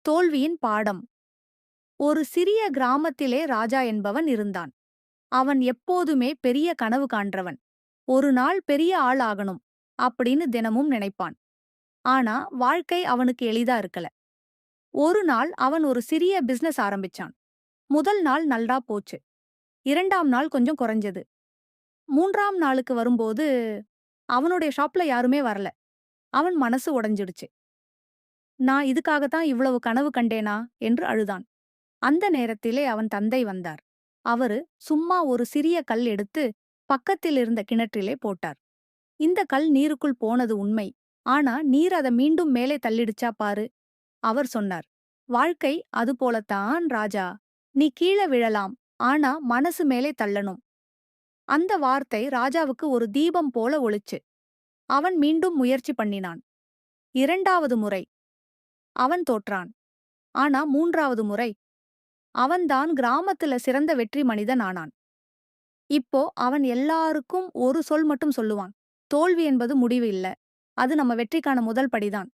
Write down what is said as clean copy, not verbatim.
தோல்வியின் பாடம். ஒரு சிறிய கிராமத்திலே ராஜா என்பவன் இருந்தான். அவன் எப்போதுமே பெரிய கனவு காண்றவன். ஒரு நாள் பெரிய ஆள் ஆகணும் அப்படின்னு தினமும் நினைப்பான். ஆனா வாழ்க்கை அவனுக்கு எளிதா இருக்கல. ஒரு நாள் அவன் ஒரு சிறிய பிசினஸ் ஆரம்பிச்சான். முதல் நாள் நல்லா போச்சு. 2ஆம் நாள் கொஞ்சம் குறைஞ்சது. 3ஆம் நாளுக்கு வரும்போது அவனுடைய ஷாப்ல யாருமே வரல. அவன் மனசு உடைஞ்சிடுச்சு. நான் இதுக்காக தான் இவ்வளவு கனவு கண்டேனா என்று அழுதான். அந்த நேரத்திலே அவன் தந்தை வந்தார். அவரு சும்மா ஒரு சிறிய கல் எடுத்து பக்கத்தில் இருந்த கிணற்றிலே போட்டார். இந்த கல் நீருக்குள் போனது உண்மை. ஆனா நீர் அத மீண்டும் மேலே தள்ளிடுச்சா பாரு. அவர் சொன்னார். வாழ்க்கை அது போலத்தான் ராஜா. நீ கீழ விழலாம். ஆனா மனசு மேலே தள்ளணும். அந்த வார்த்தை ராஜாவுக்கு ஒரு தீபம் போல ஒளிச்சு. அவன் மீண்டும் முயற்சி பண்ணினான். 2வது முறை அவன் தோற்றான். ஆனா 3வது முறை அவன்தான் கிராமத்துல சிறந்த வெற்றி மனிதன் ஆனான். இப்போ அவன் எல்லாருக்கும் ஒரு சொல் மட்டும் சொல்லுவான். தோல்வி என்பது முடிவு இல்ல. அது நம்ம வெற்றிக்கான முதல் படிதான்.